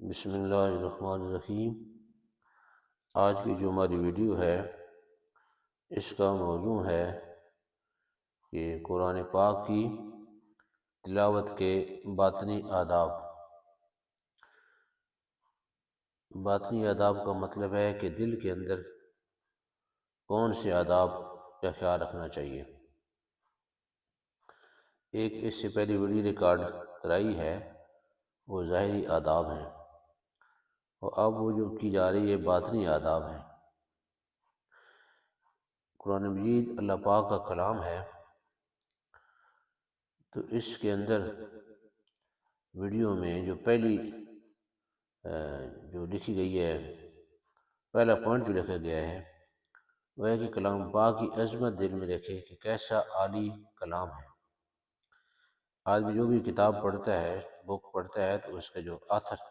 بسم اللہ الرحمن الرحیم۔ آج کی جو ہماری ویڈیو ہے اس کا موضوع ہے کہ قرآن پاک کی تلاوت کے باطنی آداب۔ باطنی آداب کا مطلب ہے کہ دل کے اندر کون سے آداب کا خیال رکھنا چاہیے۔ ایک اس سے پہلی ویڈیو ریکارڈ کرائی ہے، وہ ظاہری آداب ہیں، اور اب وہ جو کی جا رہی ہے باطنی آداب ہیں۔ قرآن مجید اللہ پاک کا کلام ہے، تو اس کے اندر ویڈیو میں جو پہلی جو لکھی گئی ہے، پہلا پوائنٹ جو لکھا گیا ہے وہ ہے کہ کلام پاک کی عظمت دل میں رکھے کہ کیسا عالی کلام ہے۔ آدمی جو بھی کتاب پڑھتا ہے، بک پڑھتا ہے، تو اس کا جو آتھر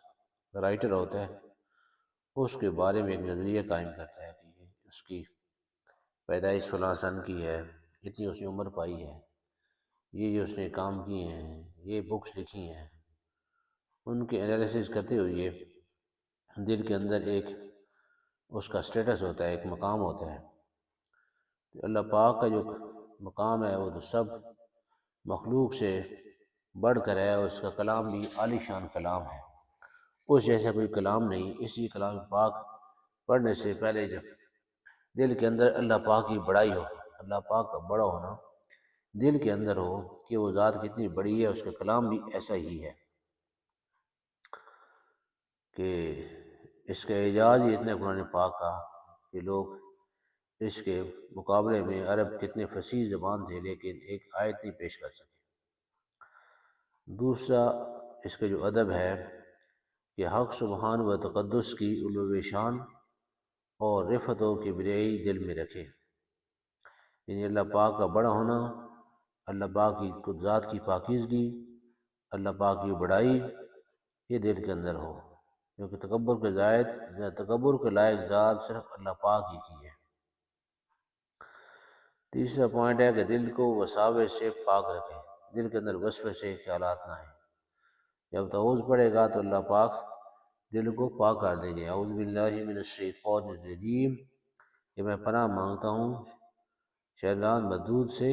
رائٹر ہوتا ہے وہ اس کے بارے میں ایک نظریہ قائم کرتا ہے کہ اس کی پیدائش فلاں سن کی ہے، اتنی اس نے عمر پائی ہے، یہ جو اس نے کام کیے ہیں، یہ بکس لکھی ہیں، ان کے انالیسس کرتے ہوئے دل کے اندر ایک اس کا سٹیٹس ہوتا ہے، ایک مقام ہوتا ہے۔ اللہ پاک کا جو مقام ہے وہ تو سب مخلوق سے بڑھ کر ہے، اور اس کا کلام بھی عالی شان کلام ہے، اس جیسا کوئی کلام نہیں۔ اسی کلام پاک پڑھنے سے پہلے جب دل کے اندر اللہ پاک کی بڑائی ہو، اللہ پاک کا بڑا ہونا دل کے اندر ہو کہ وہ ذات کتنی بڑی ہے، اس کا کلام بھی ایسا ہی ہے کہ اس کا اعجاز ہی اتنا قرآن پاک کا کہ لوگ اس کے مقابلے میں عرب کتنے فصیح زبان تھے لیکن ایک آیت نہیں پیش کر سکے۔ دوسرا اس کا جو ادب ہے کہ حق سبحان و تقدس کی علو شان اور رفعت و کبریائی دل میں رکھے، یعنی اللہ پاک کا بڑا ہونا، اللہ پاک کی ذات کی پاکیزگی، اللہ پاک کی بڑائی، یہ دل کے اندر ہو، کیونکہ تکبر کے لائق ذات صرف اللہ پاک ہی کی ہے۔ تیسرا پوائنٹ ہے کہ دل کو وساوس سے پاک رکھے، دل کے اندر وسوسے خیالات نہ آئیں۔ جب تعوذ پڑھے گا تو اللہ پاک دل کو پاک کر دیں گے۔ اعوذ باللہ من الشیطان الرجیم، کہ میں پناہ مانگتا ہوں شیطان مردود سے،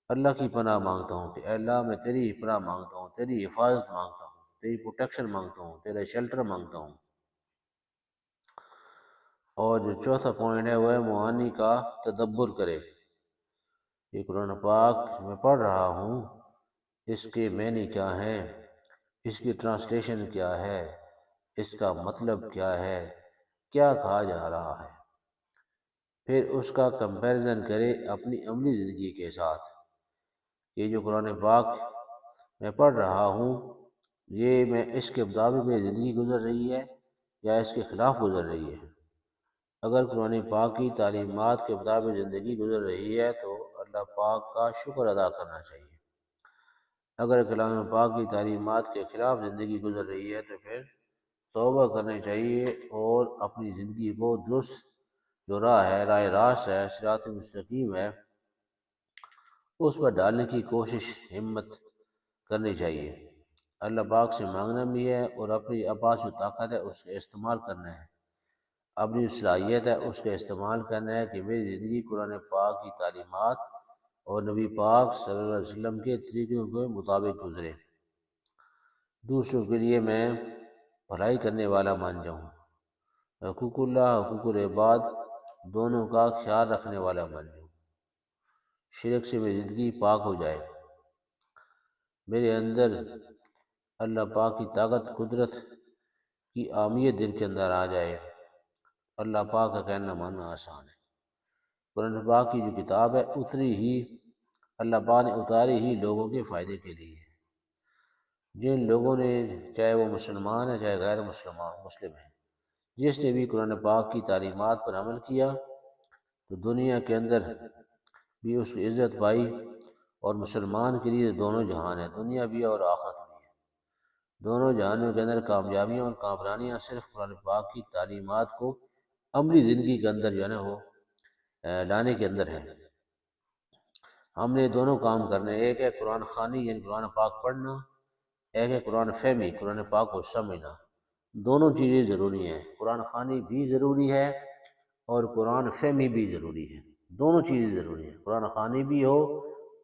اللہ کی پناہ مانگتا ہوں کہ اے اللہ میں تیری پناہ مانگتا ہوں، تیری حفاظت مانگتا ہوں، تیری پروٹیکشن مانگتا ہوں، تیرا شیلٹر مانگتا ہوں۔ اور جو چوتھا پوائنٹ ہے وہ ہے معانی کا تدبر کرے، یہ قرآن پاک میں پڑھ رہا ہوں، اس کے معنی کیا ہے، اس کی ٹرانسلیشن کیا ہے، اس کا مطلب کیا ہے، کیا کہا جا رہا ہے، پھر اس کا کمپیریزن کرے اپنی عملی زندگی کے ساتھ۔ یہ جو قرآن پاک میں پڑھ رہا ہوں، یہ میں اس کے مطابق میری زندگی گزر رہی ہے یا اس کے خلاف گزر رہی ہے۔ اگر قرآن پاک کی تعلیمات کے مطابق زندگی گزر رہی ہے تو اللہ پاک کا شکر ادا کرنا چاہیے۔ اگر کلام پاک کی تعلیمات کے خلاف زندگی گزر رہی ہے تو پھر توبہ کرنی چاہیے اور اپنی زندگی کو درست جو راہ ہے، راہ راست ہے، صراط مستقیم ہے، اس پر ڈالنے کی کوشش ہمت کرنی چاہیے۔ اللہ پاک سے مانگنا بھی ہے اور اپنی آپاس جو طاقت ہے اس کا استعمال کرنا ہے، اپنی صلاحیت ہے اس کا استعمال کرنا ہے کہ میری زندگی قرآن پاک کی تعلیمات اور نبی پاک صلی اللہ علیہ وسلم کے طریقوں کے مطابق گزرے، دوسروں کے لیے میں بھلائی کرنے والا مان جاؤں، حقوق اللہ حقوق العباد دونوں کا خیال رکھنے والا بن جاؤں، شرک سے میری زندگی پاک ہو جائے، میرے اندر اللہ پاک کی طاقت قدرت کی اہمیت دل کے اندر آ جائے۔ اللہ پاک کا کہنا ماننا آسان ہے۔ قرآن پاک کی جو کتاب ہے اتری ہی اللہ پاک نے اتاری ہی لوگوں کے فائدے کے لیے، جن لوگوں نے، چاہے وہ مسلمان ہیں چاہے غیر مسلم ہیں، جس نے بھی قرآن پاک کی تعلیمات پر عمل کیا تو دنیا کے اندر بھی اس کی عزت پائی، اور مسلمان کے لیے دونوں جہان ہیں، دنیا بھی اور آخرت بھی ہے۔ دونوں جہانوں کے اندر کامیابیاں اور کامرانیاں صرف قرآن پاک کی تعلیمات کو عملی زندگی کے اندر جو ہے نا وہ لانے کے اندر ہے۔ ہم نے دونوں کام کرنے، ایک ہے قرآن خوانی یعنی قرآن پاک پڑھنا، ایک ہے قرآن فہمی قرآن پاک کو سمجھنا۔ دونوں چیزیں ضروری ہیں، قرآن خوانی بھی ضروری ہے اور قرآن فہمی بھی ضروری ہے، دونوں چیزیں ضروری ہیں، قرآن خوانی بھی ہو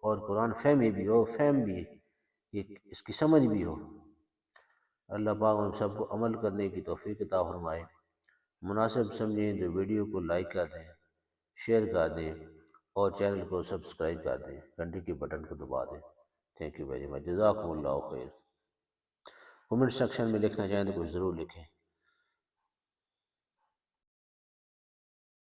اور قرآن فہمی بھی ہو، فہم بھی، اس کی سمجھ بھی ہو۔ اللہ پاک ہم سب کو عمل کرنے کی توفیق عطا فرمائے۔ مناسب سمجھیں تو ویڈیو کو لائک کر دیں، شیئر کر دیں اور چینل کو سبسکرائب کر دیں، گھنٹی کے بٹن کو دبا دیں۔ تھینک یو ویری مچ، جزاکم اللہ خیر۔ کمنٹ سیکشن میں لکھنا چاہیں تو کچھ ضرور لکھیں۔